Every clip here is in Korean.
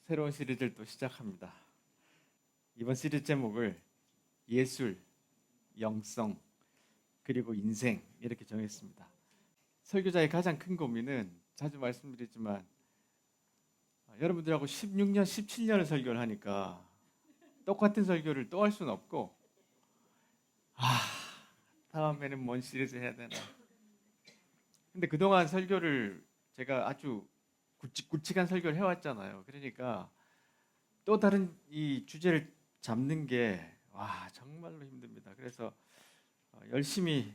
새로운 시리즈를 또 시작합니다. 이번 시리즈 제목을 예술, 영성, 그리고 인생 이렇게 정했습니다. 설교자의 가장 큰 고민은 자주 말씀드리지만 여러분들하고 16년, 17년을 설교를 하니까 똑같은 설교를 또 할 수는 없고 다음에는 뭔 시리즈 해야 되나. 근데 그동안 설교를 제가 아주 굵직굵직한 설교를 해왔잖아요. 그러니까 또 다른 이 주제를 잡는 게 정말로 힘듭니다. 그래서 열심히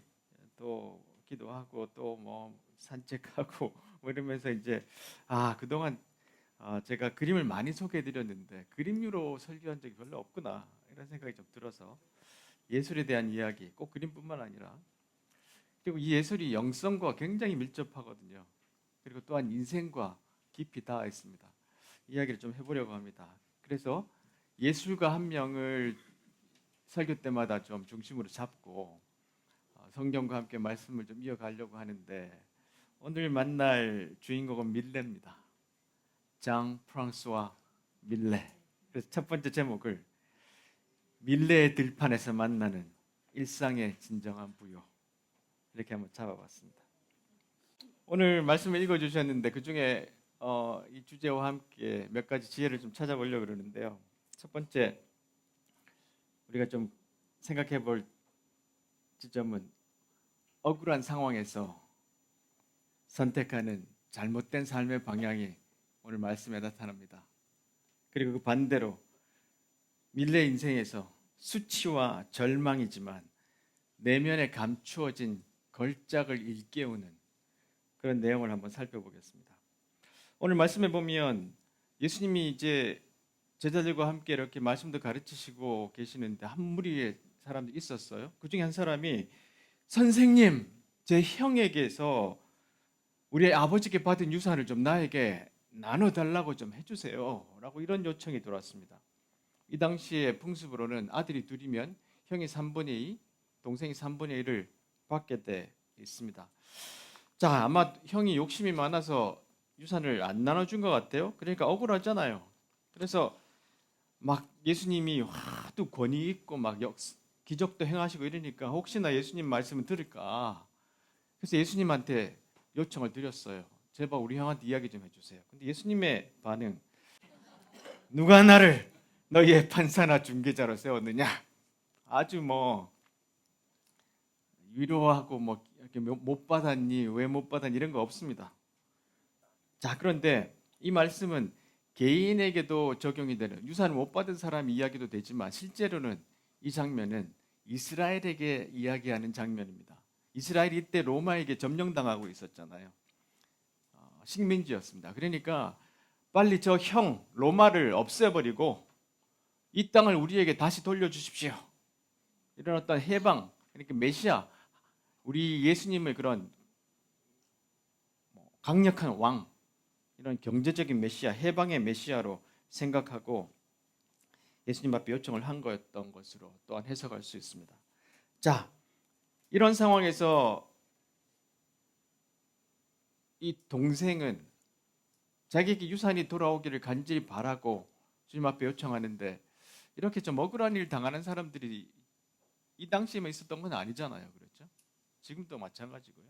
또 기도하고 또 뭐 산책하고 뭐 이러면서 이제 그동안 제가 그림을 많이 소개해드렸는데 그림으로 설교한 적이 별로 없구나 이런 생각이 좀 들어서 예술에 대한 이야기, 꼭 그림뿐만 아니라, 그리고 이 예술이 영성과 굉장히 밀접하거든요. 그리고 또한 인생과 깊이 닿아 있습니다. 이야기를 좀 해보려고 합니다. 그래서 예술가 한 명을 설교 때마다 좀 중심으로 잡고 성경과 함께 말씀을 좀 이어가려고 하는데, 오늘 만날 주인공은 밀레입니다. 장 프랑스와 밀레. 그래서 첫 번째 제목을 밀레의 들판에서 만나는 일상의 진정한 부요, 이렇게 한번 잡아봤습니다. 오늘 말씀을 읽어주셨는데 그 중에 이 주제와 함께 몇 가지 지혜를 좀 찾아보려고 그러는데요. 첫 번째 우리가 좀 생각해 볼 지점은 억울한 상황에서 선택하는 잘못된 삶의 방향이 오늘 말씀에 나타납니다. 그리고 그 반대로 밀레 인생에서 수치와 절망이지만 내면에 감추어진 걸작을 일깨우는 그런 내용을 한번 살펴보겠습니다. 오늘 말씀에 보면 예수님이 이제 제자들과 함께 이렇게 말씀도 가르치시고 계시는데 한 무리의 사람들이 있었어요. 그 중에 한 사람이 선생님, 제 형에게서 우리 아버지께 받은 유산을 좀 나에게 나눠달라고 좀 해주세요 라고 이런 요청이 들어왔습니다. 이 당시의 풍습으로는 아들이 둘이면 형이 3분의 2, 동생이 3분의 1을 받게 돼 있습니다. 자, 아마 형이 욕심이 많아서 유산을 안 나눠준 것 같아요. 그러니까 억울하잖아요. 그래서 막 예수님이 하도 권위 있고 막 기적도 행하시고 이러니까 혹시나 예수님 말씀을 들을까, 그래서 예수님한테 요청을 드렸어요. 제발 우리 형한테 이야기 좀 해주세요. 근데 예수님의 반응, 누가 나를 너희의 판사나 중개자로 세웠느냐? 아주 뭐 위로하고 뭐 이렇게 못 받았니, 왜 못 받았니 이런 거 없습니다. 자, 그런데 이 말씀은 개인에게도 적용이 되는, 유산을 못 받은 사람 이야기도 되지만 실제로는 이 장면은 이스라엘에게 이야기하는 장면입니다. 이스라엘이 이때 로마에게 점령당하고 있었잖아요. 식민지였습니다. 그러니까 빨리 저 형 로마를 없애버리고 이 땅을 우리에게 다시 돌려주십시오. 이런 어떤 해방, 그러니까 메시아, 우리 예수님의 그런 강력한 왕, 이런 경제적인 메시아, 해방의 메시아로 생각하고 예수님 앞에 요청을 한 거였던 것으로 또한 해석할 수 있습니다. 자, 이런 상황에서 이 동생은 자기에게 유산이 돌아오기를 간절히 바라고 주님 앞에 요청하는데, 이렇게 좀 억울한 일 당하는 사람들이 이 당시에만 있었던 건 아니잖아요. 그렇죠? 지금도 마찬가지고요.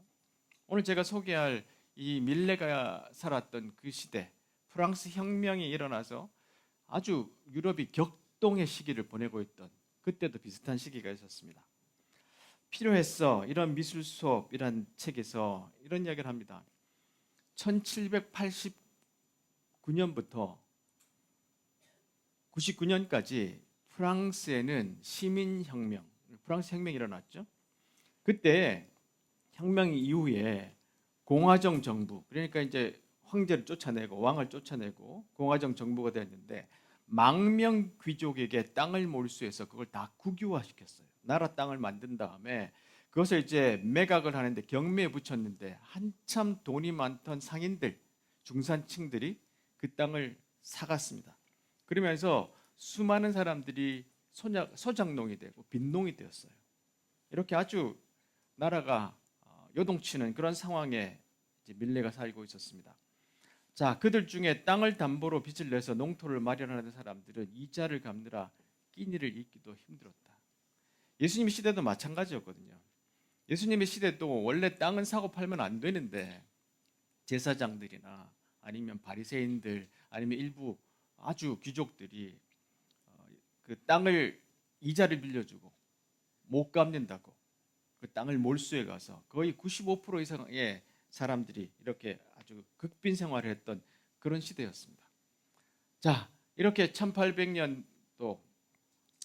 오늘 제가 소개할 이 밀레가 살았던 그 시대, 프랑스 혁명이 일어나서 아주 유럽이 격동의 시기를 보내고 있던 그때도 비슷한 시기가 있었습니다. 필요했어, 이런 미술 수업이란 책에서 이런 이야기를 합니다. 1789년부터 99년까지 프랑스에는 시민혁명, 프랑스 혁명이 일어났죠. 그때 혁명 이후에 공화정 정부, 그러니까 이제 황제를 쫓아내고 왕을 쫓아내고 공화정 정부가 되었는데, 망명 귀족에게 땅을 몰수해서 그걸 다 국유화시켰어요. 나라 땅을 만든 다음에 그것을 이제 매각을 하는데 경매에 붙였는데, 한참 돈이 많던 상인들, 중산층들이 그 땅을 사갔습니다. 그러면서 수많은 사람들이 소작농이 되고 빈농이 되었어요. 이렇게 아주 나라가 요동치는 그런 상황에 이제 밀레가 살고 있었습니다. 자, 그들 중에 땅을 담보로 빚을 내서 농토를 마련하는 사람들은 이자를 갚느라 끼니를 잇기도 힘들었다. 예수님 시대도 마찬가지였거든요. 예수님의 시대도 원래 땅은 사고 팔면 안 되는데 제사장들이나 아니면 바리새인들 아니면 일부 아주 귀족들이 그 땅을 이자를 빌려주고 못 갚는다고 그 땅을 몰수해 가서 거의 95% 이상의 사람들이 이렇게 아주 극빈 생활을 했던 그런 시대였습니다. 자, 이렇게 1800년도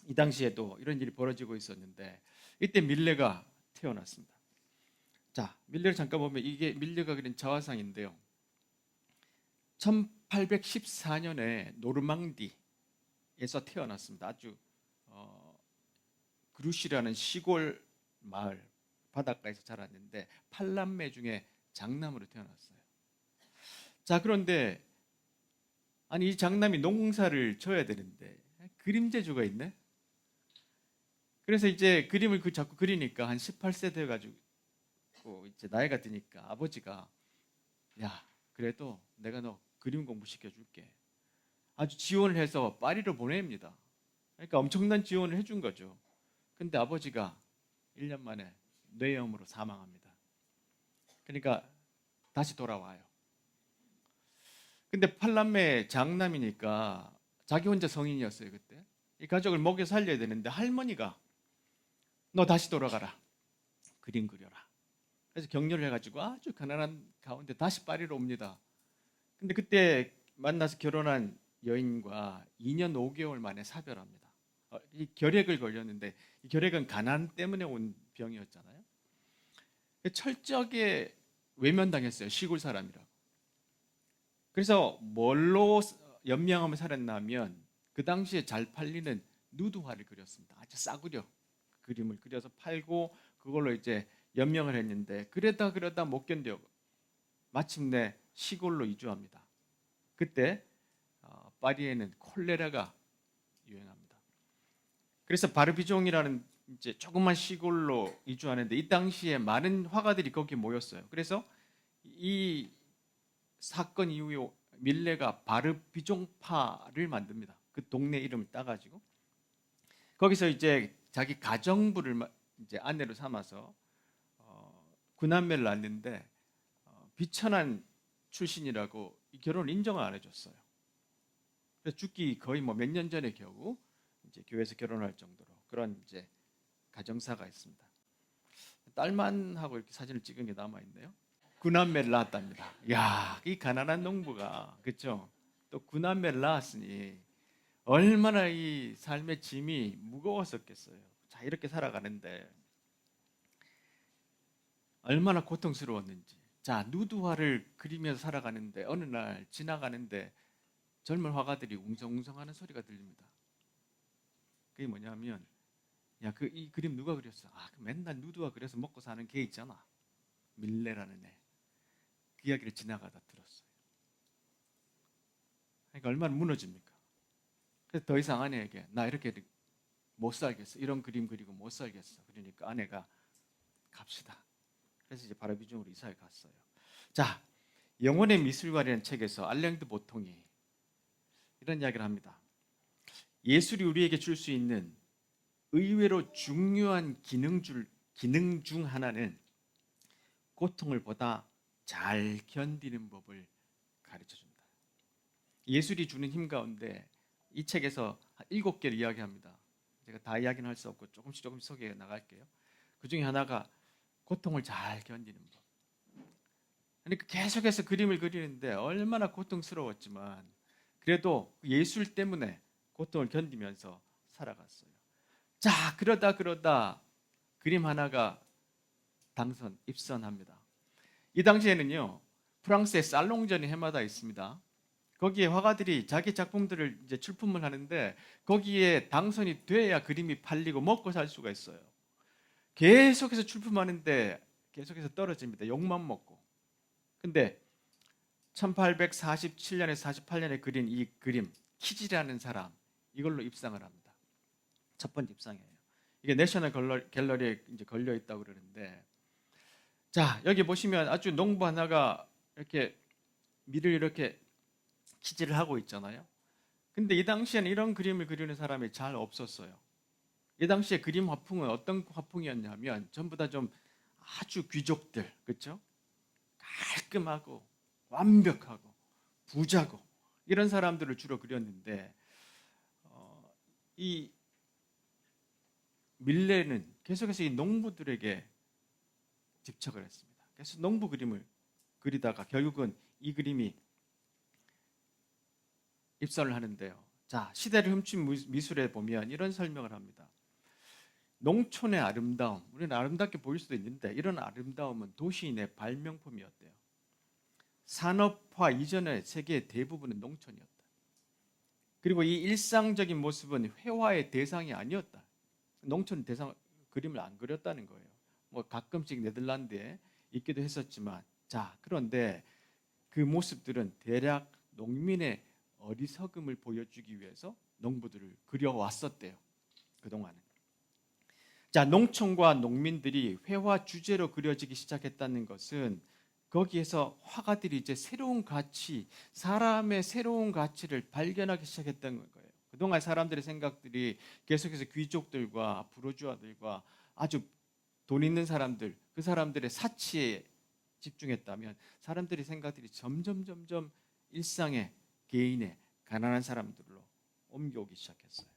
이 당시에도 이런 일이 벌어지고 있었는데 이때 밀레가 태어났습니다. 자, 밀레를 잠깐 보면 이게 밀레가 그린 자화상인데요. 1814년에 노르망디에서 태어났습니다. 아주 그루시라는 시골 마을 바닷가에서 자랐는데 8남매 중에 장남으로 태어났어요. 자, 그런데 아니 이 장남이 농사를 져야 되는데 그림 재주가 있네. 그래서 이제 그림을 자꾸 그리니까 한 18세 돼 가지고 이제 나이가 드니까 아버지가 야, 그래도 내가 너 그림 공부 시켜줄게. 아주 지원을 해서 파리로 보냅니다. 그러니까 엄청난 지원을 해준 거죠. 근데 아버지가 1년 만에 뇌염으로 사망합니다. 그러니까 다시 돌아와요. 근데 8남매 장남이니까 자기 혼자 성인이었어요, 그때. 이 가족을 먹여 살려야 되는데 할머니가 너 다시 돌아가라. 그림 그려라. 그래서 격려를 해가지고 아주 가난한 가운데 다시 파리로 옵니다. 근데 그때 만나서 결혼한 여인과 2년 5개월 만에 사별합니다. 이 결핵을 걸렸는데 이 결핵은 가난 때문에 온 병이었잖아요. 철저하게 외면당했어요. 시골 사람이라고. 그래서 뭘로 연명하며 살았냐면 그 당시에 잘 팔리는 누드화를 그렸습니다. 아주 싸구려 그림을 그려서 팔고 그걸로 이제 연명을 했는데 그러다 못 견뎌 마침내 시골로 이주합니다. 그때 파리에는 콜레라가 유행합니다. 그래서 바르비종이라는 이제 조그만 시골로 이주하는데 이 당시에 많은 화가들이 거기 모였어요. 그래서 이 사건 이후에 밀레가 바르비종파를 만듭니다. 그 동네 이름을 따가지고 거기서 이제 자기 가정부를 이제 아내로 삼아서 구남매를 낳는데 비천한 출신이라고 이 결혼을 인정을 안 해줬어요. 그래서 죽기 거의 뭐 몇 년 전에 겨우 이제 교회에서 결혼할 정도로 그런 이제 가정사가 있습니다. 딸만 하고 이렇게 사진을 찍은 게 남아 있네요. 구남매를 낳았답니다. 야, 이 가난한 농부가 그렇죠? 또 구남매를 낳았으니 얼마나 이 삶의 짐이 무거웠었겠어요. 자, 이렇게 살아가는데 얼마나 고통스러웠는지. 자, 누드화를 그리면서 살아가는데 어느 날 지나가는데 젊은 화가들이 웅성웅성하는 소리가 들립니다. 그게 뭐냐면 야, 이 그림 누가 그렸어? 아, 그 맨날 누드화 그려서 먹고 사는 걔 있잖아. 밀레라는 애. 그 이야기를 지나가다 들었어요. 그러니까 얼마나 무너집니까? 그래서 더 이상 아내에게 나 이렇게 못 살겠어. 이런 그림 그리고 못 살겠어. 그러니까 아내가 갑시다. 그래서 이제 바르비종으로 이사를 갔어요. 자, 영혼의 미술관이라는 책에서 알랭드 보통이 이런 이야기를 합니다. 예술이 우리에게 줄 수 있는 의외로 중요한 기능 중 하나는 고통을 보다 잘 견디는 법을 가르쳐 줍니다. 예술이 주는 힘 가운데 이 책에서 7개를 이야기합니다. 제가 다 이야기는 할 수 없고 조금씩 소개해 나갈게요. 그 중에 하나가 고통을 잘 견디는 법. 그러니까 계속해서 그림을 그리는데 얼마나 고통스러웠지만 그래도 예술 때문에 고통을 견디면서 살아갔어요. 자, 그러다 그림 하나가 입선합니다. 이 당시에는요, 프랑스의 살롱전이 해마다 있습니다. 거기에 화가들이 자기 작품들을 이제 출품을 하는데 거기에 당선이 돼야 그림이 팔리고 먹고 살 수가 있어요. 계속해서 출품하는데 계속해서 떨어집니다. 욕만 먹고. 근데 1847년에서 48년에 그린 이 그림 키지라는 사람 이걸로 입상을 합니다. 첫 번째 입상이에요. 이게 내셔널 갤러리에 이제 걸려 있다고 그러는데 자, 여기 보시면 아주 농부 하나가 이렇게 밀을 이렇게 기질을 하고 있잖아요. 근데 이 당시에는 이런 그림을 그리는 사람이 잘 없었어요. 이 당시에 그림 화풍은 어떤 화풍이었냐면 전부 다 좀 아주 귀족들, 그렇죠? 깔끔하고 완벽하고 부자고 이런 사람들을 주로 그렸는데 이 밀레는 계속해서 이 농부들에게 집착을 했습니다. 그래서 농부 그림을 그리다가 결국은 이 그림이 입선을 하는데요. 자, 시대를 훔친 미술에 보면 이런 설명을 합니다. 농촌의 아름다움, 우리는 아름답게 보일 수도 있는데 이런 아름다움은 도시인의 발명품이었대요. 산업화 이전의 세계의 대부분은 농촌이었다. 그리고 이 일상적인 모습은 회화의 대상이 아니었다. 농촌 대상 그림을 안 그렸다는 거예요. 뭐 가끔씩 네덜란드에 있기도 했었지만, 자, 그런데 그 모습들은 대략 농민의 어리석음을 보여주기 위해서 농부들을 그려왔었대요. 그동안은. 자, 농촌과 농민들이 회화 주제로 그려지기 시작했다는 것은 거기에서 화가들이 이제 새로운 가치, 사람의 새로운 가치를 발견하기 시작했다는 거예요. 그동안 사람들의 생각들이 계속해서 귀족들과 부르주아들과 아주 돈 있는 사람들, 그 사람들의 사치에 집중했다면 사람들의 생각들이 점점 일상의 개인의 가난한 사람들로 옮겨오기 시작했어요.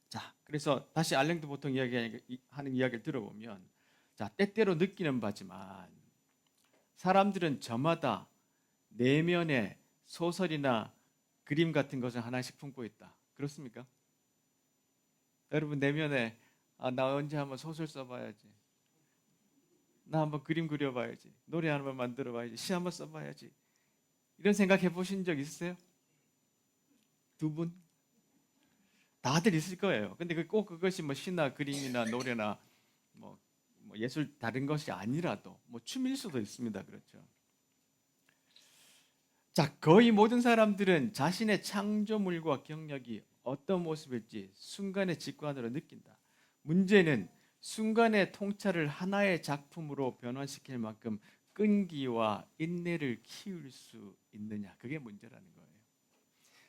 자, 그래서 다시 알랭드 보통 이야기하는 이야기를 들어보면, 자, 때때로 느끼는 바지만 사람들은 저마다 내면에 소설이나 그림 같은 것을 하나씩 품고 있다. 그렇습니까? 여러분 내면에 나 언제 한번 소설 써봐야지. 나 한번 그림 그려봐야지. 노래 한번 만들어봐야지. 시 한번 써봐야지. 이런 생각 해보신 적 있으세요? 두 분? 다들 있을 거예요. 근데 꼭 그것이 뭐 시나 그림이나 노래나 뭐 예술 다른 것이 아니라도 뭐 춤일 수도 있습니다. 그렇죠. 자, 거의 모든 사람들은 자신의 창조물과 경력이 어떤 모습일지 순간의 직관으로 느낀다. 문제는 순간의 통찰을 하나의 작품으로 변환시킬 만큼 끈기와 인내를 키울 수 있느냐. 그게 문제라는 거예요.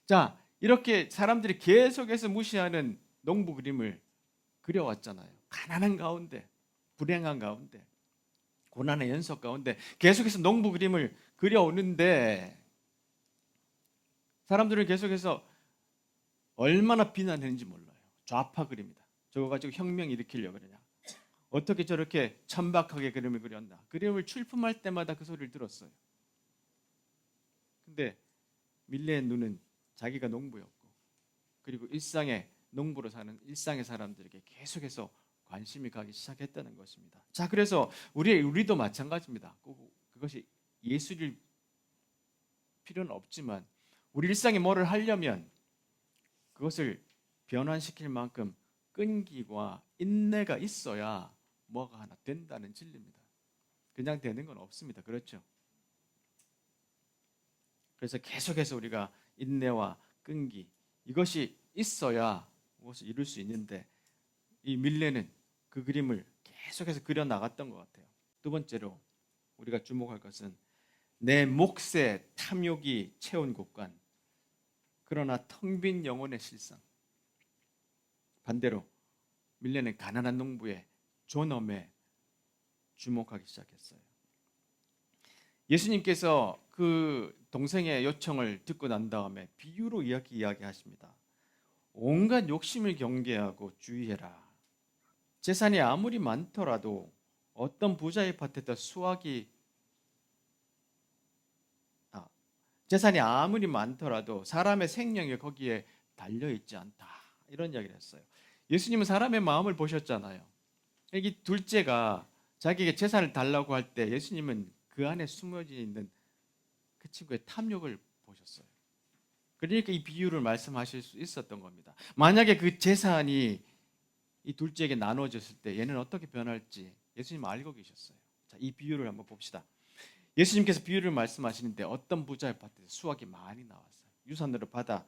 자, 이렇게 사람들이 계속해서 무시하는 농부 그림을 그려왔잖아요. 가난한 가운데, 불행한 가운데, 고난의 연속 가운데 계속해서 농부 그림을 그려오는데 사람들은 계속해서 얼마나 비난했는지 몰라요. 좌파 그림이다. 저거 가지고 혁명 일으키려고 그러냐. 어떻게 저렇게 천박하게 그림을 그렸나. 그림을 출품할 때마다 그 소리를 들었어요. 근데 밀레의 눈은 자기가 농부였고 그리고 일상의 농부로 사는 일상의 사람들에게 계속해서 관심이 가기 시작했다는 것입니다. 자, 그래서 우리도 마찬가지입니다. 그것이 예술일 필요는 없지만 우리 일상에 뭐를 하려면 그것을 변환시킬 만큼 끈기와 인내가 있어야 뭐가 하나 된다는 진리입니다. 그냥 되는 건 없습니다. 그렇죠? 그래서 계속해서 우리가 인내와 끈기 이것이 있어야 무엇을 이룰 수 있는데 이 밀레는 그 그림을 계속해서 그려 나갔던 것 같아요. 두 번째로 우리가 주목할 것은 내 몫의 탐욕이 채운 곳간 그러나 텅 빈 영혼의 실상. 반대로 밀레는 가난한 농부의 존엄에 주목하기 시작했어요. 예수님께서 그 동생의 요청을 듣고 난 다음에 비유로 이야기하십니다. 온갖 욕심을 경계하고 주의해라. 재산이 아무리 많더라도 어떤 부자의 밭에다 재산이 아무리 많더라도 사람의 생명이 거기에 달려있지 않다. 이런 이야기를 했어요. 예수님은 사람의 마음을 보셨잖아요. 이 둘째가 자기에게 재산을 달라고 할 때 예수님은 그 안에 숨어져 있는 그 친구의 탐욕을 보셨어요. 그러니까 이 비유를 말씀하실 수 있었던 겁니다. 만약에 그 재산이 이 둘째에게 나눠졌을 때 얘는 어떻게 변할지 예수님은 알고 계셨어요. 자, 이 비유를 한번 봅시다. 예수님께서 비유를 말씀하시는데 어떤 부자의 밭에서 수확이 많이 나왔어요. 유산으로 받아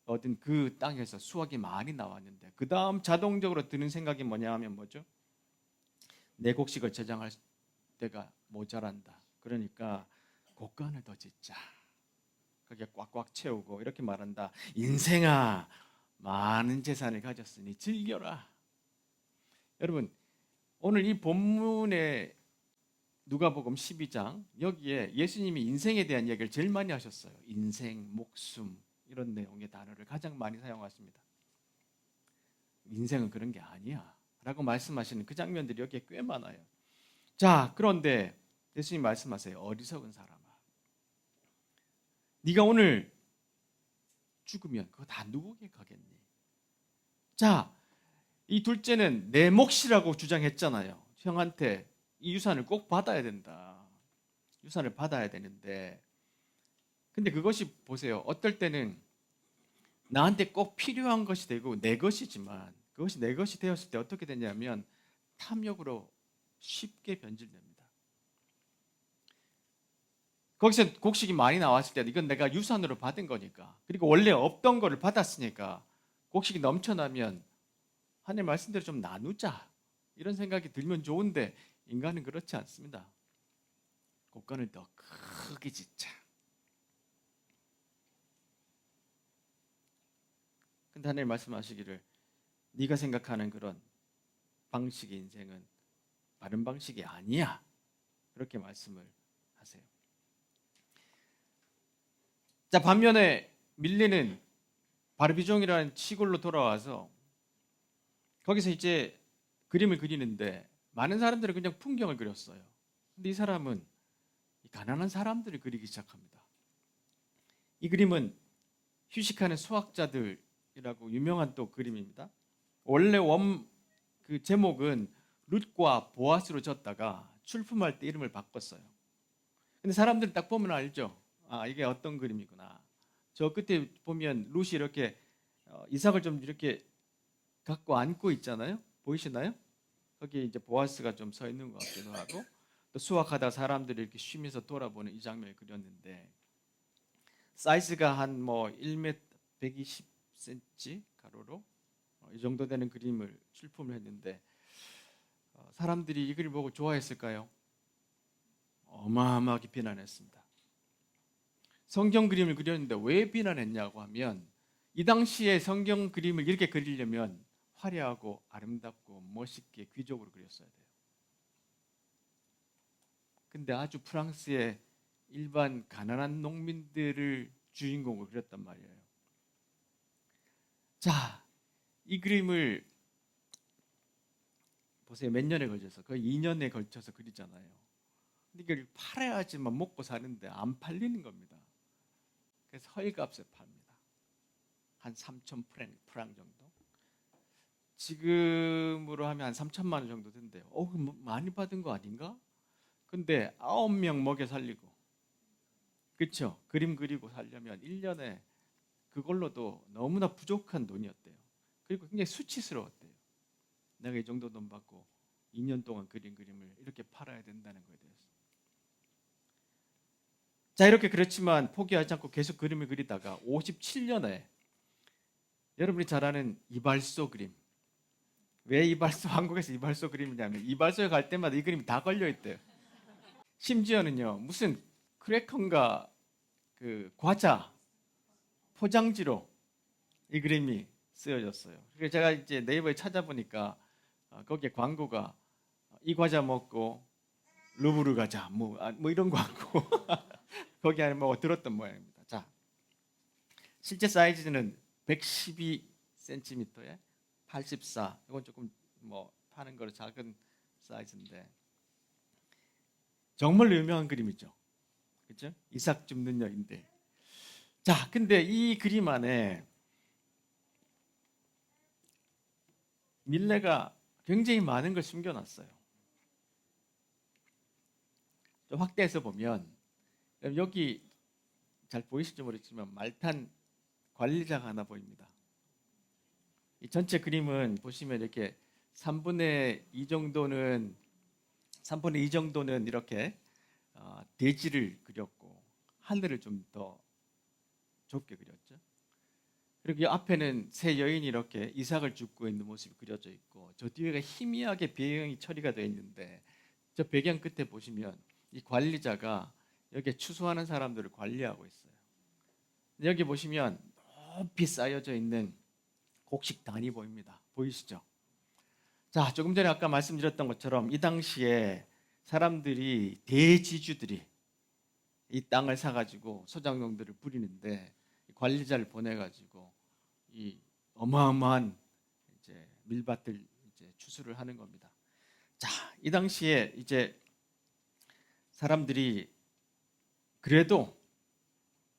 얻은 그 땅에서 수확이 많이 나왔는데 그 다음 자동적으로 드는 생각이 뭐냐 하면 뭐죠? 내 곡식을 저장할 때가 모자란다. 그러니까 곡간을 더 짓자. 그게 꽉꽉 채우고 이렇게 말한다. 인생아, 많은 재산을 가졌으니 즐겨라. 여러분, 오늘 이 본문에 누가복음 12장 여기에 예수님이 인생에 대한 이야기를 제일 많이 하셨어요. 인생, 목숨 이런 내용의 단어를 가장 많이 사용하십니다. 인생은 그런 게 아니야 라고 말씀하시는 그 장면들이 여기에 꽤 많아요. 자, 그런데 예수님 말씀하세요. 어리석은 사람아, 네가 오늘 죽으면 그거 다 누구에게 가겠니? 자, 이 둘째는 내 몫이라고 주장했잖아요. 형한테 이 유산을 꼭 받아야 된다. 유산을 받아야 되는데, 근데 그것이 보세요. 어떨 때는 나한테 꼭 필요한 것이 되고 내 것이지만 그것이 내 것이 되었을 때 어떻게 되냐면 탐욕으로 쉽게 변질됩니다. 거기서 곡식이 많이 나왔을 때 이건 내가 유산으로 받은 거니까, 그리고 원래 없던 거를 받았으니까 곡식이 넘쳐나면 하나님 말씀대로 좀 나누자 이런 생각이 들면 좋은데 인간은 그렇지 않습니다. 곡간을 더 크게 짓자. 근데 하나님 말씀하시기를 네가 생각하는 그런 방식의 인생은 바른 방식이 아니야. 그렇게 말씀을 하세요. 자, 반면에 밀레는 바르비종이라는 시골로 돌아와서 거기서 이제 그림을 그리는데 많은 사람들은 그냥 풍경을 그렸어요. 근데 이 사람은 가난한 사람들을 그리기 시작합니다. 이 그림은 휴식하는 수학자들이라고 유명한 또 그림입니다. 원래 그 제목은 룻과 보아스로 졌다가 출품할 때 이름을 바꿨어요. 근데 사람들이 딱 보면 알죠. 아, 이게 어떤 그림이구나. 저 끝에 보면 룻이 이렇게 이삭을 좀 이렇게 갖고 안고 있잖아요. 보이시나요? 거기에 이제 보아스가 좀 서 있는 것 같기도 하고, 또 수확하다 사람들이 이렇게 쉬면서 돌아보는 이 장면을 그렸는데, 사이즈가 한 뭐 1m 120cm 가로로 이 정도 되는 그림을 출품을 했는데 사람들이 이 그림 보고 좋아했을까요? 어마어마하게 비난했습니다. 성경 그림을 그렸는데 왜 비난했냐고 하면 이 당시에 성경 그림을 이렇게 그리려면 화려하고 아름답고 멋있게 귀족으로 그렸어야 돼요. 근데 아주 프랑스의 일반 가난한 농민들을 주인공으로 그렸단 말이에요. 자, 이 그림을 보세요. 몇 년에 걸쳐서, 거의 2년에 걸쳐서 그리잖아요. 근데 이걸 팔아야지만 먹고 사는데 안 팔리는 겁니다. 그래서 헐값에 팝니다. 한 3,000 프랑 정도. 지금으로 하면 한 3천만 원 정도 된대요. 많이 받은 거 아닌가? 근데 9명 먹여 살리고, 그렇죠? 그림 그리고 살려면 1년에 그걸로도 너무나 부족한 돈이었대요. 그리고 굉장히 수치스러웠대요. 내가 이 정도 돈 받고 2년 동안 그린 그림을 이렇게 팔아야 된다는 거에 대해서. 자, 이렇게 그렇지만 포기하지 않고 계속 그림을 그리다가 57년에 여러분이 잘 아는 이발소 그림. 왜 이발소, 한국에서 이발소 그림이냐면 이발소에 갈 때마다 이 그림이 다 걸려 있대요. 심지어는요, 무슨 크래커인가 그 과자 포장지로 이 그림이 쓰여졌어요. 그래서 제가 이제 네이버에 찾아보니까 거기에 광고가 이 과자 먹고 루브르 가자 뭐 이런 광고 거기 안에 뭐 들었던 모양입니다. 자, 실제 사이즈는 112cm에 84. 이건 조금 뭐 파는 거로 작은 사이즈인데 정말 유명한 그림이죠. 그렇죠? 이삭 줍는 여인데. 자, 근데 이 그림 안에 밀레가 굉장히 많은 걸 숨겨놨어요. 좀 확대해서 보면 여기 잘 보이실지 모르겠지만 말탄 관리자가 하나 보입니다. 이 전체 그림은 보시면 이렇게 3분의 2 정도는 이렇게 대지를 그렸고 하늘을 좀 더 좁게 그렸죠. 그리고 이 앞에는 세 여인이 이렇게 이삭을 줍고 있는 모습이 그려져 있고 저 뒤에가 희미하게 배경이 처리가 되어 있는데 저 배경 끝에 보시면 이 관리자가 여기에 추수하는 사람들을 관리하고 있어요. 여기 보시면 높이 쌓여져 있는 곡식단이 보입니다. 보이시죠? 자, 조금 전에 아까 말씀드렸던 것처럼 이 당시에 사람들이, 대지주들이 이 땅을 사가지고 소작농들을 부리는데 관리자를 보내가지고 이 어마어마한 이제 밀밭을 이제 추수를 하는 겁니다. 자, 이 당시에 이제 사람들이 그래도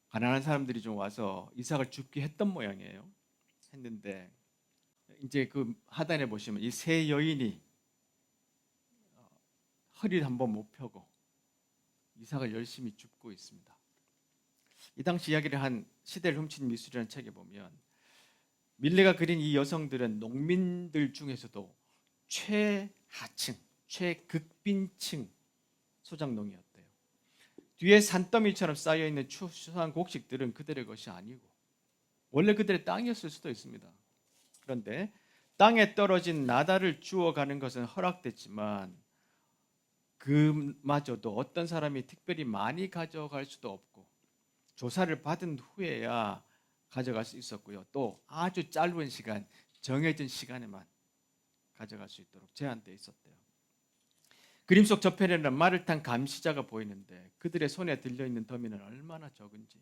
가난한 사람들이 좀 와서 이삭을 줍게 했던 모양이에요. 했는데 이제 그 하단에 보시면 이 세 여인이 허리를 한번 못 펴고 이삭을 열심히 줍고 있습니다. 이 당시 이야기를 한 시대를 훔친 미술이라는 책에 보면 밀레가 그린 이 여성들은 농민들 중에서도 최하층, 최극빈층 소작농이었대요. 뒤에 산더미처럼 쌓여있는 추수한 곡식들은 그들의 것이 아니고 원래 그들의 땅이었을 수도 있습니다. 그런데 땅에 떨어진 나달을 주워가는 것은 허락됐지만 그마저도 어떤 사람이 특별히 많이 가져갈 수도 없고 조사를 받은 후에야 가져갈 수 있었고요. 또 아주 짧은 시간, 정해진 시간에만 가져갈 수 있도록 제한되어 있었대요. 그림 속 저편에는 말을 탄 감시자가 보이는데 그들의 손에 들려있는 더미는 얼마나 적은지,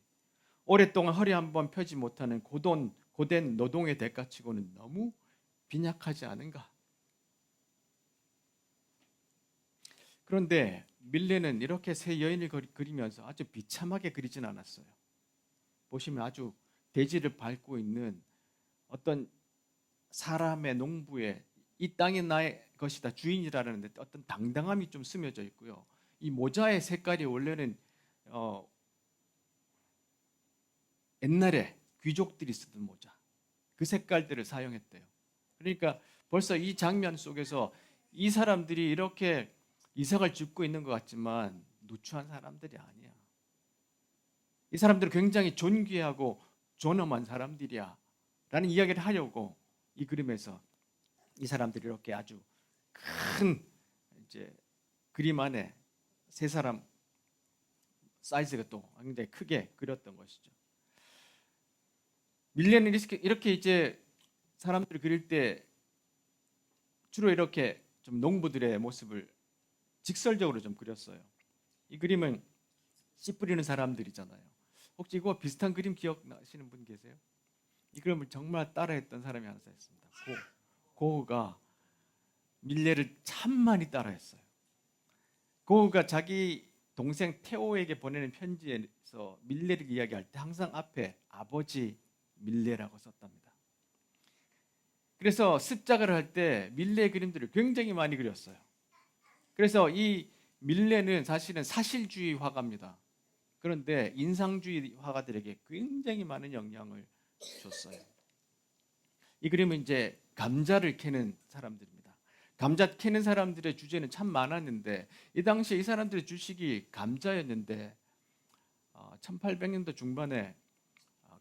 오랫동안 허리 한번 펴지 못하는 고된 노동의 대가치고는 너무 빈약하지 않은가. 그런데 밀레는 이렇게 세 여인을 그리면서 아주 비참하게 그리진 않았어요. 보시면 아주 대지를 밟고 있는 어떤 사람의, 농부의, 이 땅이 나의 것이다, 주인이라는 데 어떤 당당함이 좀 스며져 있고요. 이 모자의 색깔이 원래는 옛날에 귀족들이 쓰던 모자, 그 색깔들을 사용했대요. 그러니까 벌써 이 장면 속에서 이 사람들이 이렇게 이삭을 줍고 있는 것 같지만 누추한 사람들이 아니야. 이 사람들은 굉장히 존귀하고 존엄한 사람들이야 라는 이야기를 하려고 이 그림에서 이 사람들이 이렇게 아주 큰 이제 그림 안에 세 사람 사이즈가 또 굉장히 크게 그렸던 것이죠. 밀레는 이렇게 이제 사람들을 그릴 때 주로 이렇게 좀 농부들의 모습을 직설적으로 좀 그렸어요. 이 그림은 씨 뿌리는 사람들이잖아요. 혹시 이거 비슷한 그림 기억나시는 분 계세요? 이 그림을 정말 따라했던 사람이 하나 있습니다. 고흐가 밀레를 참 많이 따라했어요. 고흐가 자기 동생 테오에게 보내는 편지에서 밀레를 이야기할 때 항상 앞에 아버지 밀레라고 썼답니다. 그래서 습작을 할 때 밀레 그림들을 굉장히 많이 그렸어요. 그래서 이 밀레는 사실은 사실주의 화가입니다. 그런데 인상주의 화가들에게 굉장히 많은 영향을 줬어요. 이 그림은 이제 감자를 캐는 사람들입니다. 감자 캐는 사람들의 주제는 참 많았는데 이 당시에 이 사람들의 주식이 감자였는데 1800년도 중반에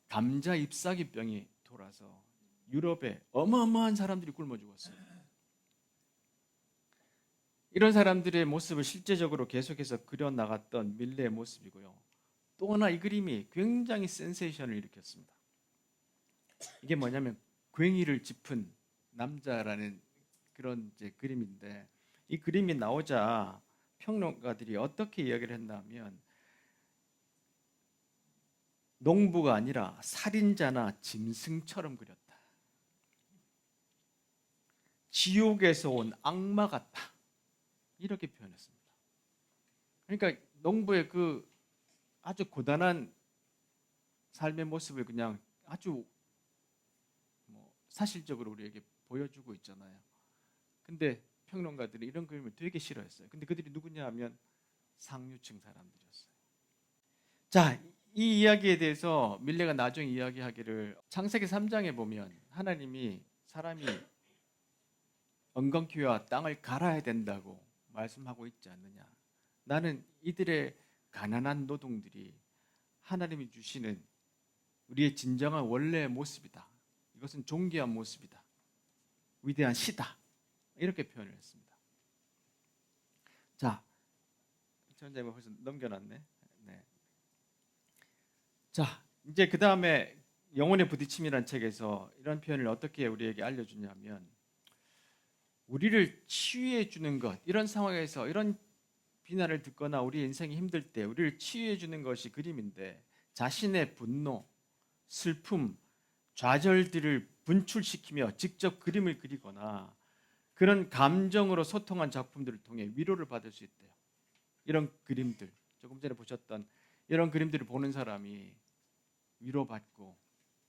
감자 잎사귀병이 돌아서 유럽에 어마어마한 사람들이 굶어 죽었어요. 이런 사람들의 모습을 실제적으로 계속해서 그려나갔던 밀레의 모습이고요. 또 하나 이 그림이 굉장히 센세이션을 일으켰습니다. 이게 뭐냐면 괭이를 짚은 남자라는 그런 이제 그림인데 이 그림이 나오자 평론가들이 어떻게 이야기를 했냐면 농부가 아니라 살인자나 짐승처럼 그렸다. 지옥에서 온 악마 같다. 이렇게 표현했습니다. 그러니까 농부의 그 아주 고단한 삶의 모습을 그냥 아주 사실적으로 우리에게 보여주고 있잖아요. 근데 평론가들이 이런 그림을 되게 싫어했어요. 근데 그들이 누구냐 하면 상류층 사람들이었어요. 자, 이 이야기에 대해서 밀레가 나중에 이야기하기를 창세기 3장에 보면 하나님이 사람이 엉겅퀴와 땅을 갈아야 된다고 말씀하고 있지 않느냐. 나는 이들의 가난한 노동들이 하나님이 주시는 우리의 진정한 원래의 모습이다. 이것은 존귀한 모습이다. 위대한 시다. 이렇게 표현을 했습니다. 자, 천장에 벌써 넘겨놨네. 네. 자, 이제 그 다음에 영혼의 부딪힘이라는 책에서 이런 표현을 어떻게 우리에게 알려주냐면, 우리를 치유해 주는 것, 이런 상황에서 이런 비난을 듣거나 우리 인생이 힘들 때 우리를 치유해 주는 것이 그림인데, 자신의 분노, 슬픔, 좌절들을 분출시키며 직접 그림을 그리거나 그런 감정으로 소통한 작품들을 통해 위로를 받을 수 있대요. 이런 그림들, 조금 전에 보셨던 이런 그림들을 보는 사람이 위로받고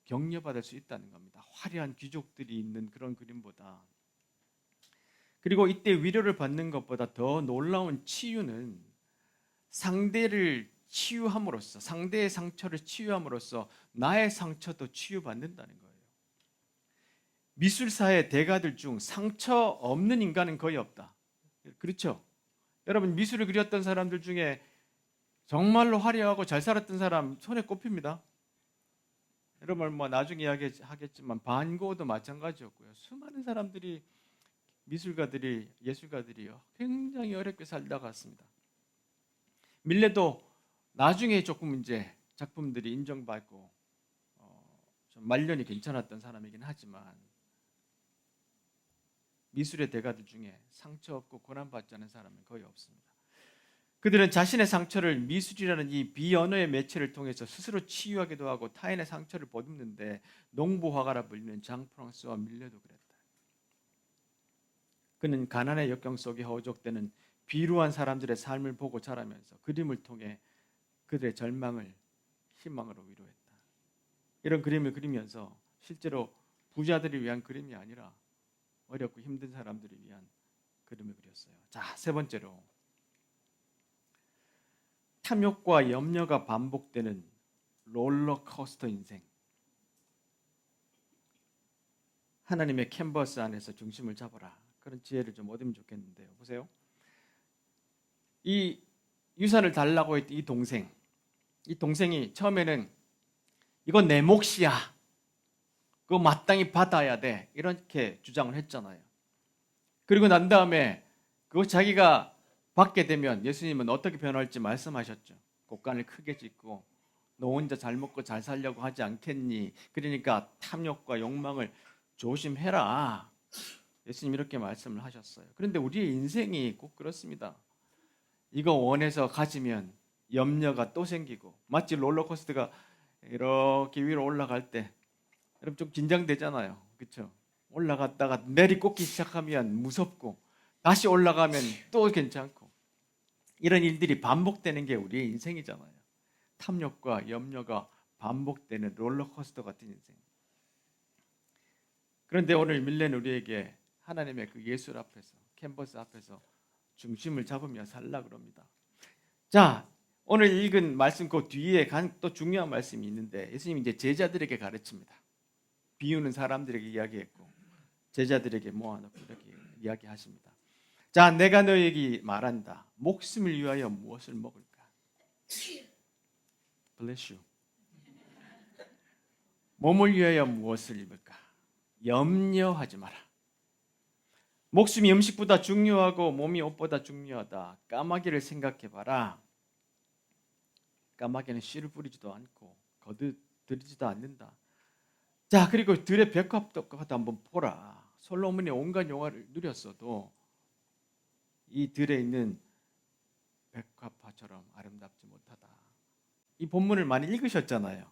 격려받을 수 있다는 겁니다. 화려한 귀족들이 있는 그런 그림보다. 그리고 이때 위로를 받는 것보다 더 놀라운 치유는 상대를 치유함으로써, 상대의 상처를 치유함으로써 나의 상처도 치유받는다는 거예요. 미술사의 대가들 중 상처 없는 인간은 거의 없다. 그렇죠? 여러분, 미술을 그렸던 사람들 중에 정말로 화려하고 잘 살았던 사람 손에 꼽힙니다. 여러분, 뭐 나중에 이야기하겠지만 반 고흐도 마찬가지였고요. 수많은 사람들이, 미술가들이, 예술가들이요, 굉장히 어렵게 살다가 왔습니다. 밀레도 나중에 조금 이제 작품들이 인정받고 좀 말년이 괜찮았던 사람이긴 하지만, 미술의 대가들 중에 상처 없고 고난받지 않은 사람은 거의 없습니다. 그들은 자신의 상처를 미술이라는 이 비언어의 매체를 통해서 스스로 치유하기도 하고 타인의 상처를 보듬는데 농부화가라 불리는 장 프랑스와 밀레도 그랬다. 그는 가난의 역경 속에 허우적대는 비루한 사람들의 삶을 보고 자라면서 그림을 통해 그들의 절망을 희망으로 위로했다. 이런 그림을 그리면서 실제로 부자들을 위한 그림이 아니라 어렵고 힘든 사람들을 위한 그림을 그렸어요. 자, 세 번째로, 탐욕과 염려가 반복되는 롤러코스터 인생. 하나님의 캔버스 안에서 중심을 잡아라. 그런 지혜를 좀 얻으면 좋겠는데요. 보세요. 이 유산을 달라고 했던 이 동생이 처음에는 이건 내 몫이야, 그거 마땅히 받아야 돼, 이렇게 주장을 했잖아요. 그리고 난 다음에 그거 자기가 받게 되면 예수님은 어떻게 변할지 말씀하셨죠. 곡간을 크게 짓고 너 혼자 잘 먹고 잘 살려고 하지 않겠니? 그러니까 탐욕과 욕망을 조심해라. 예수님 이렇게 말씀을 하셨어요. 그런데 우리의 인생이 꼭 그렇습니다. 이거 원해서 가지면 염려가 또 생기고, 마치 롤러코스터가 이렇게 위로 올라갈 때 여러분 좀 긴장되잖아요. 그렇죠? 올라갔다가 내리꽂기 시작하면 무섭고, 다시 올라가면 또 괜찮고, 이런 일들이 반복되는 게 우리의 인생이잖아요. 탐욕과 염려가 반복되는 롤러코스터 같은 인생. 그런데 오늘 밀레는 우리에게 하나님의 그 예술 앞에서, 캔버스 앞에서 중심을 잡으며 살라 그럽니다. 자, 오늘 읽은 말씀 그 뒤에 또 중요한 말씀이 있는데, 예수님이 이제 제자들에게 가르칩니다. 비유는 사람들에게 이야기했고 제자들에게 모아놓고 이렇게 이야기하십니다. 자, 내가 너에게 말한다. 목숨을 위하여 무엇을 먹을까? Bless you. 몸을 위하여 무엇을 입을까? 염려하지 마라. 목숨이 음식보다 중요하고 몸이 옷보다 중요하다. 까마귀를 생각해봐라. 까마귀는 씨를 뿌리지도 않고 거두들이지도 않는다. 자, 그리고 들의 백합도 한번 보라. 솔로몬이 온갖 영화를 누렸어도 이 들에 있는 백합화처럼 아름답지 못하다. 이 본문을 많이 읽으셨잖아요.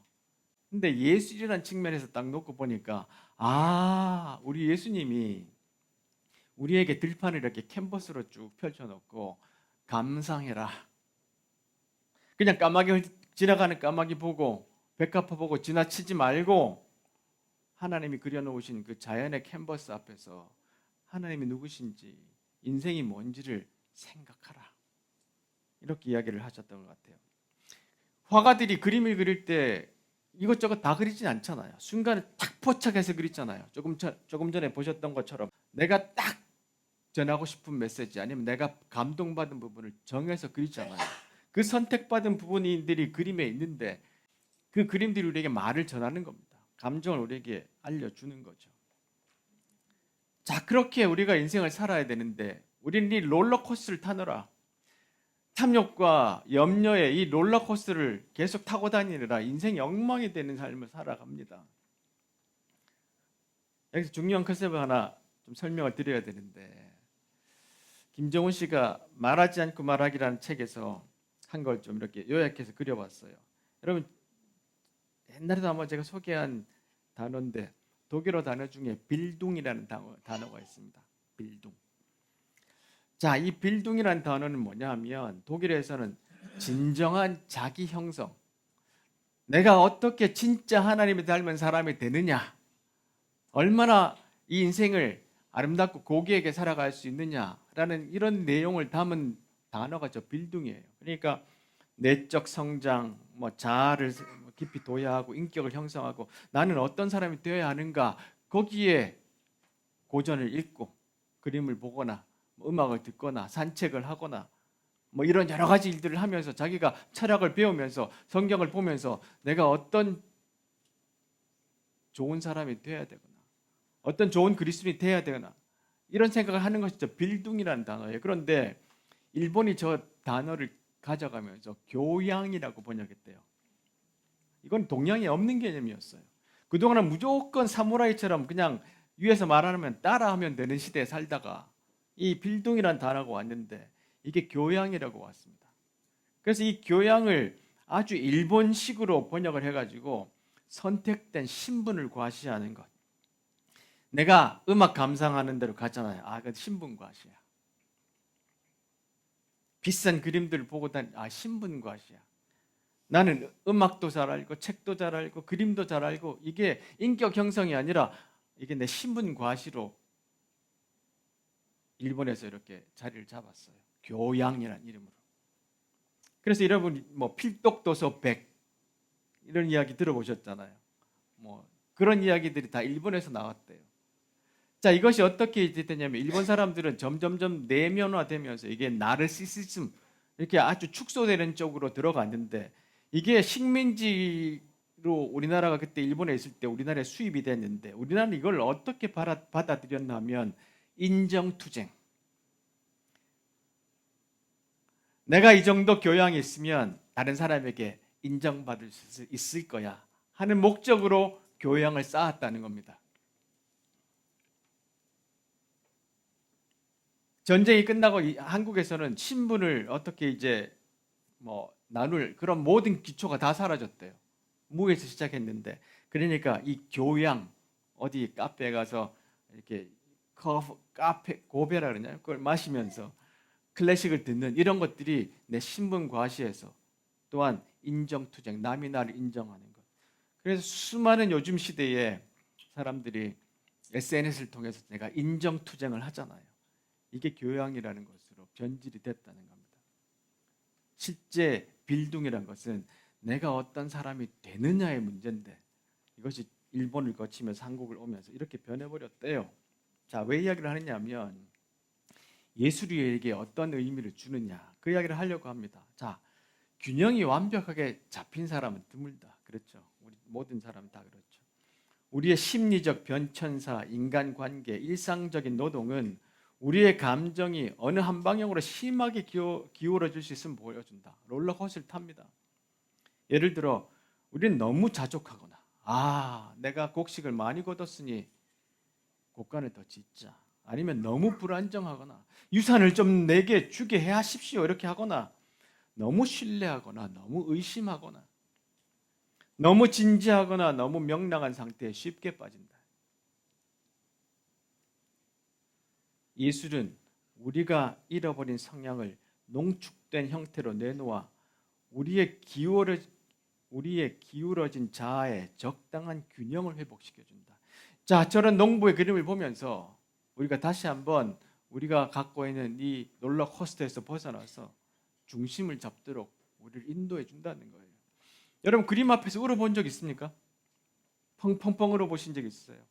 근데 예술이라는 측면에서 딱 놓고 보니까, 우리 예수님이 우리에게 들판을 이렇게 캔버스로 쭉 펼쳐놓고 감상해라. 그냥 지나가는 까마귀 보고 백합화 보고 지나치지 말고 하나님이 그려놓으신 그 자연의 캔버스 앞에서 하나님이 누구신지, 인생이 뭔지를 생각하라. 이렇게 이야기를 하셨던 것 같아요. 화가들이 그림을 그릴 때 이것저것 다 그리진 않잖아요. 순간에 딱 포착해서 그리잖아요. 조금 전에 보셨던 것처럼 내가 딱 전하고 싶은 메시지, 아니면 내가 감동받은 부분을 정해서 그리잖아요. 그 선택받은 부분들이 그림에 있는데 그 그림들이 우리에게 말을 전하는 겁니다. 감정을 우리에게 알려주는 거죠. 자, 그렇게 우리가 인생을 살아야 되는데 우리는 이 롤러코스터를 타느라 탐욕과 염려의 이 롤러코스터를 계속 타고 다니느라 인생이 엉망이 되는 삶을 살아갑니다. 여기서 중요한 컨셉을 하나 좀 설명을 드려야 되는데, 김정은 씨가 말하지 않고 말하기라는 책에서 한 걸 좀 이렇게 요약해서 그려봤어요. 여러분, 옛날에도 아마 제가 소개한 단어인데 독일어 단어 중에 빌둥이라는 단어가 있습니다. 빌둥. 자, 이 빌둥이라는 단어는 뭐냐 하면 독일에서는 진정한 자기 형성, 내가 어떻게 진짜 하나님을 닮은 사람이 되느냐, 얼마나 이 인생을 아름답고 고귀하게 살아갈 수 있느냐라는 이런 내용을 담은 단어가 저 빌둥이에요. 그러니까 내적 성장, 자아를 깊이 도야하고 인격을 형성하고 나는 어떤 사람이 되어야 하는가, 거기에 고전을 읽고 그림을 보거나 음악을 듣거나 산책을 하거나 이런 여러 가지 일들을 하면서 자기가 철학을 배우면서 성경을 보면서 내가 어떤 좋은 사람이 되어야 되거나 어떤 좋은 그리스도인이 되어야 되거나 이런 생각을 하는 것이 저 빌둥이라는 단어예요. 그런데 일본이 저 단어를 가져가면서 교양이라고 번역했대요. 이건 동양에 없는 개념이었어요. 그동안은 무조건 사무라이처럼 그냥 위에서 말하면 따라하면 되는 시대에 살다가 이 빌둥이라는 단어가 왔는데 이게 교양이라고 왔습니다. 그래서 이 교양을 아주 일본식으로 번역을 해가지고 선택된 신분을 과시하는 것. 내가 음악 감상하는 대로 갔잖아요. 그 신분 과시야. 비싼 그림들을 보고 신분 과시야. 나는 음악도 잘 알고 책도 잘 알고 그림도 잘 알고 이게 인격 형성이 아니라 이게 내 신분 과시로 일본에서 이렇게 자리를 잡았어요. 교양이라는 이름으로. 그래서 여러분 필독도서 100 이런 이야기 들어보셨잖아요. 그런 이야기들이 다 일본에서 나왔대요. 자, 이것이 어떻게 되냐면 일본 사람들은 점점점 내면화되면서 이게 나르시시즘 이렇게 아주 축소되는 쪽으로 들어갔는데 이게 식민지로 우리나라가 그때 일본에 있을 때 우리나라에 수입이 됐는데 우리나라는 이걸 어떻게 받아들였나 하면 인정투쟁. 내가 이 정도 교양이 있으면 다른 사람에게 인정받을 수 있을 거야 하는 목적으로 교양을 쌓았다는 겁니다. 전쟁이 끝나고 한국에서는 신분을 어떻게 이제 나눌 그런 모든 기초가 다 사라졌대요. 무에서 시작했는데 그러니까 이 교양 어디 카페에 가서 이렇게 카페 고베라 그러냐 그걸 마시면서 클래식을 듣는 이런 것들이 내 신분 과시에서 또한 인정투쟁 남이 나를 인정하는 것. 그래서 수많은 요즘 시대에 사람들이 SNS를 통해서 내가 인정투쟁을 하잖아요. 이게 교양이라는 것으로 변질이 됐다는 겁니다. 실제 빌둥이라는 것은 내가 어떤 사람이 되느냐의 문제인데 이것이 일본을 거치면서 한국을 오면서 이렇게 변해버렸대요. 자, 왜 이야기를 하느냐면 예술이 우리에게 어떤 의미를 주느냐 그 이야기를 하려고 합니다. 자, 균형이 완벽하게 잡힌 사람은 드물다. 그렇죠? 우리 모든 사람 다 그렇죠. 우리의 심리적 변천사, 인간관계, 일상적인 노동은 우리의 감정이 어느 한 방향으로 심하게 기울어질 수 있으면 보여준다. 롤러코스터를 탑니다. 예를 들어 우리는 너무 자족하거나 내가 곡식을 많이 거뒀으니 곡간을 더 짓자. 아니면 너무 불안정하거나 유산을 좀 내게 주게 해 하십시오 이렇게 하거나 너무 신뢰하거나 너무 의심하거나 너무 진지하거나 너무 명랑한 상태에 쉽게 빠진다. 예술은 우리가 잃어버린 성향을 농축된 형태로 내놓아 우리의 기울어진 자아의 적당한 균형을 회복시켜준다. 자, 저런 농부의 그림을 보면서 우리가 다시 한번 우리가 갖고 있는 이 롤러코스터에서 벗어나서 중심을 잡도록 우리를 인도해 준다는 거예요. 여러분 그림 앞에서 울어본 적 있습니까? 펑펑펑 울어보신 적 있어요?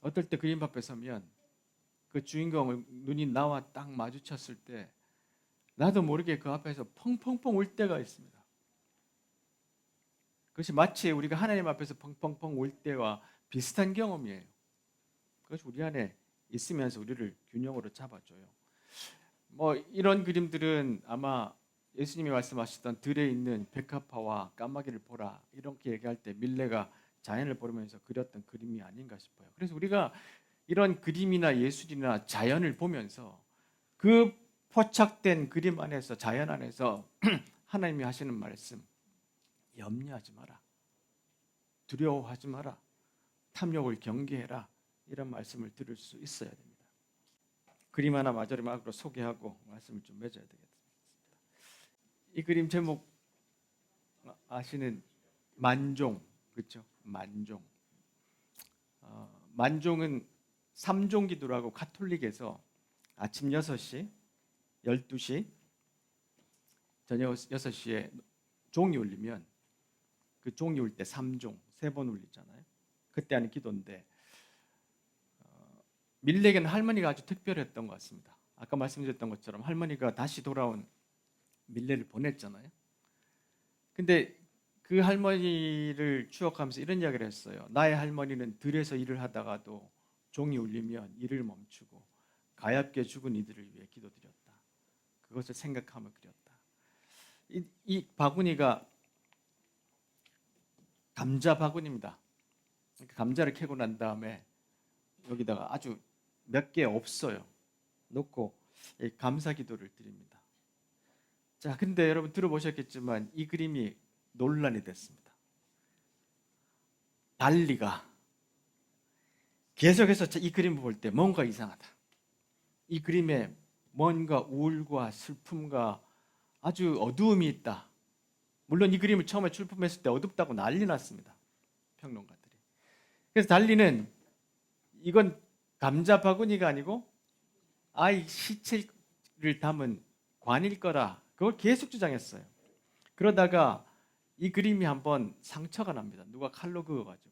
어떨 때 그림 앞에 서면 그 주인공을 눈이 나와 딱 마주쳤을 때 나도 모르게 그 앞에서 펑펑펑 울 때가 있습니다. 그것이 마치 우리가 하나님 앞에서 펑펑펑 울 때와 비슷한 경험이에요. 그것이 우리 안에 있으면서 우리를 균형으로 잡아줘요. 뭐 이런 그림들은 아마 예수님이 말씀하셨던 들에 있는 백합화와 까마귀를 보라 이렇게 얘기할 때 밀레가 자연을 보면서 그렸던 그림이 아닌가 싶어요. 그래서 우리가 이런 그림이나 예술이나 자연을 보면서 그 포착된 그림 안에서 자연 안에서 하나님이 하시는 말씀, 염려하지 마라, 두려워하지 마라, 탐욕을 경계해라, 이런 말씀을 들을 수 있어야 됩니다. 그림 하나 마지막으로 소개하고 말씀을 좀 맺어야 되겠습니다. 이 그림 제목 아시는 만종, 그렇죠? 만종. 만종은 삼종기도라고 가톨릭에서 아침 6시, 12시, 저녁 6시에 종이 울리면 그 종이 울 때 3종, 3번 울리잖아요. 그때 하는 기도인데 밀레에게는 할머니가 아주 특별했던 것 같습니다. 아까 말씀드렸던 것처럼 할머니가 다시 돌아온 밀레를 보냈잖아요. 근데 그 할머니를 추억하면서 이런 이야기를 했어요. 나의 할머니는 들에서 일을 하다가도 종이 울리면 일을 멈추고 가엾게 죽은 이들을 위해 기도드렸다. 그것을 생각하며 그렸다. 이 바구니가 감자 바구니입니다. 감자를 캐고 난 다음에 여기다가 아주 몇 개 없어요. 놓고 감사 기도를 드립니다. 자, 근데 여러분 들어보셨겠지만 이 그림이 논란이 됐습니다. 달리가 계속해서 이 그림을 볼 때 뭔가 이상하다. 이 그림에 뭔가 우울과 슬픔과 아주 어두움이 있다. 물론 이 그림을 처음에 출품했을 때 어둡다고 난리 났습니다. 평론가들이. 그래서 달리는 이건 감자 바구니가 아니고 아이 시체를 담은 관일 거라 그걸 계속 주장했어요. 그러다가 이 그림이 한번 상처가 납니다. 누가 칼로 그어가지고.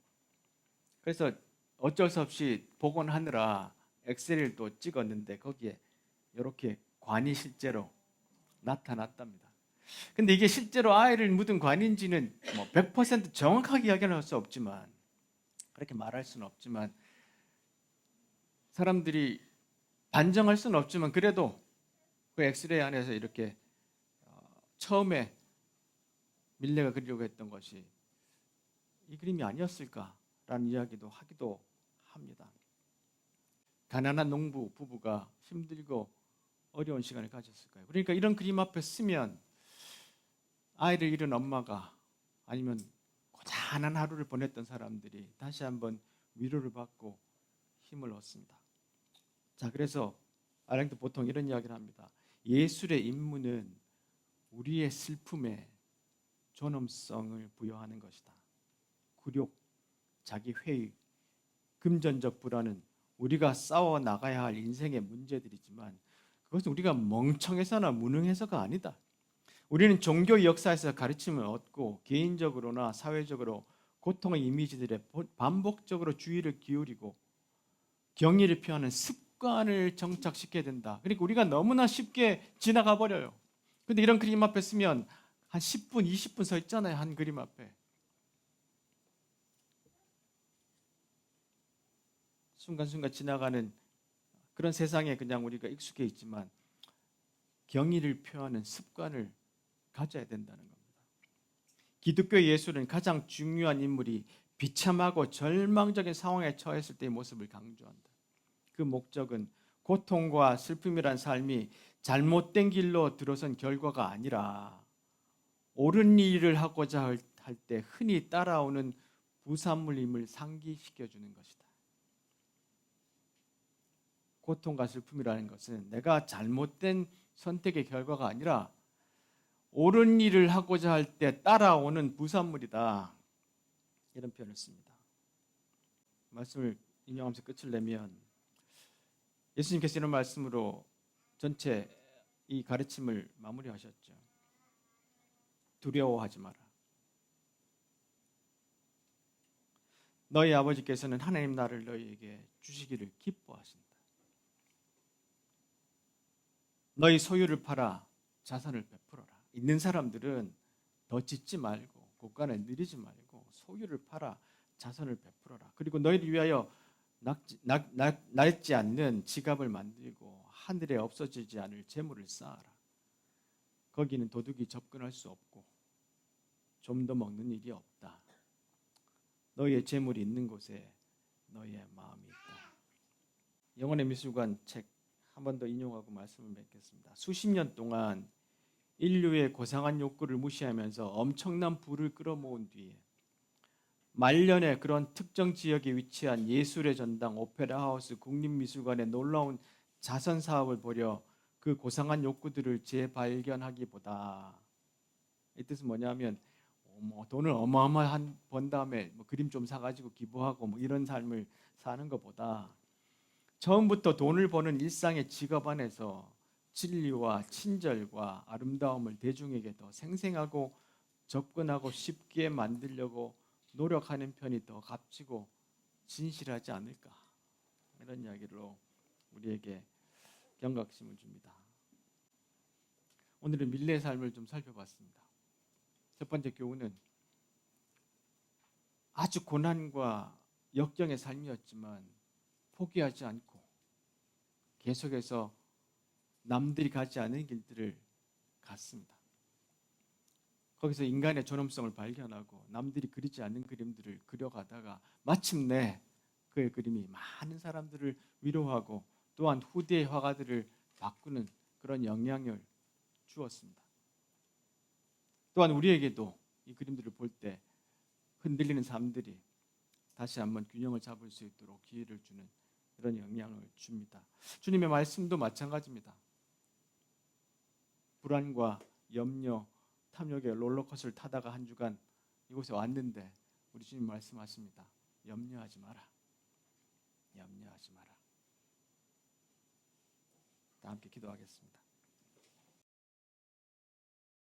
그래서 어쩔 수 없이 복원하느라 엑셀을 또 찍었는데 거기에 이렇게 관이 실제로 나타났답니다. 근데 이게 실제로 아이를 묻은 관인지는 뭐 100% 정확하게 이야기할 수 없지만 그렇게 말할 수는 없지만 사람들이 단정할 수는 없지만 그래도 그 엑스레이 안에서 이렇게 처음에 밀레가 그리려고 했던 것이 이 그림이 아니었을까라는 이야기도 하기도 합니다. 가난한 농부 부부가 힘들고 어려운 시간을 가졌을까요? 그러니까 이런 그림 앞에 쓰면 아이를 잃은 엄마가 아니면 고단한 하루를 보냈던 사람들이 다시 한번 위로를 받고 힘을 얻습니다. 자, 그래서 아랭도 보통 이런 이야기를 합니다. 예술의 임무는 우리의 슬픔에 존엄성을 부여하는 것이다. 굴욕, 자기 회의, 금전적 불안은 우리가 싸워 나가야 할 인생의 문제들이지만 그것은 우리가 멍청해서나 무능해서가 아니다. 우리는 종교 역사에서 가르침을 얻고 개인적으로나 사회적으로 고통의 이미지들에 반복적으로 주의를 기울이고 경의를 표하는 습관을 정착시켜야 된다. 그러니까 우리가 너무나 쉽게 지나가 버려요. 근데 이런 그림 앞에 쓰면 한 10분, 20분 서 있잖아요. 한 그림 앞에. 순간순간 지나가는 그런 세상에 그냥 우리가 익숙해 있지만 경의를 표하는 습관을 가져야 된다는 겁니다. 기독교 예술은 가장 중요한 인물이 비참하고 절망적인 상황에 처했을 때의 모습을 강조한다. 그 목적은 고통과 슬픔이란 삶이 잘못된 길로 들어선 결과가 아니라 옳은 일을 하고자 할 때 흔히 따라오는 부산물임을 상기시켜 주는 것이다. 고통과 슬픔이라는 것은 내가 잘못된 선택의 결과가 아니라 옳은 일을 하고자 할 때 따라오는 부산물이다. 이런 표현을 씁니다. 말씀을 인용하면서 끝을 내면 예수님께서 이런 말씀으로 전체 이 가르침을 마무리하셨죠. 두려워하지 마라. 너희 아버지께서는 하나님 나라를 너희에게 주시기를 기뻐하신다. 너희 소유를 팔아 자산을 베풀어라. 있는 사람들은 더 짓지 말고 고간에 누리지 말고 소유를 팔아 자산을 베풀어라. 그리고 너희를 위하여 낡지 않는 지갑을 만들고 하늘에 없어지지 않을 재물을 쌓아라. 거기는 도둑이 접근할 수 없고 좀 더 먹는 일이 없다. 너희의 재물이 있는 곳에 너희의 마음이 있다. 영혼의 미술관 책 한 번 더 인용하고 말씀을 맺겠습니다. 수십 년 동안 인류의 고상한 욕구를 무시하면서 엄청난 부를 끌어모은 뒤에 말년에 그런 특정 지역에 위치한 예술의 전당 오페라 하우스 국립미술관의 놀라운 자선 사업을 벌여 그 고상한 욕구들을 재발견하기보다, 이 뜻은 뭐냐면 돈을 어마어마한 번 다음에 그림 좀 사가지고 기부하고 이런 삶을 사는 것보다 처음부터 돈을 버는 일상의 직업 안에서 진리와 친절과 아름다움을 대중에게 더 생생하고 접근하고 쉽게 만들려고 노력하는 편이 더 값지고 진실하지 않을까, 이런 이야기로 우리에게 경각심을 줍니다. 오늘은 밀레의 삶을 좀 살펴봤습니다. 첫 번째 교훈은 아주 고난과 역경의 삶이었지만 포기하지 않고 계속해서 남들이 가지 않은 길들을 갔습니다. 거기서 인간의 존엄성을 발견하고 남들이 그리지 않는 그림들을 그려가다가 마침내 그의 그림이 많은 사람들을 위로하고 또한 후대의 화가들을 바꾸는 그런 영향을 주었습니다. 또한 우리에게도 이 그림들을 볼 때 흔들리는 삶들이 다시 한번 균형을 잡을 수 있도록 기회를 주는 그런 영향을 줍니다. 주님의 말씀도 마찬가지입니다. 불안과 염려, 탐욕의 롤러코스터를 타다가 한 주간 이곳에 왔는데 우리 주님 말씀하십니다. 염려하지 마라. 염려하지 마라. 다 함께 기도하겠습니다.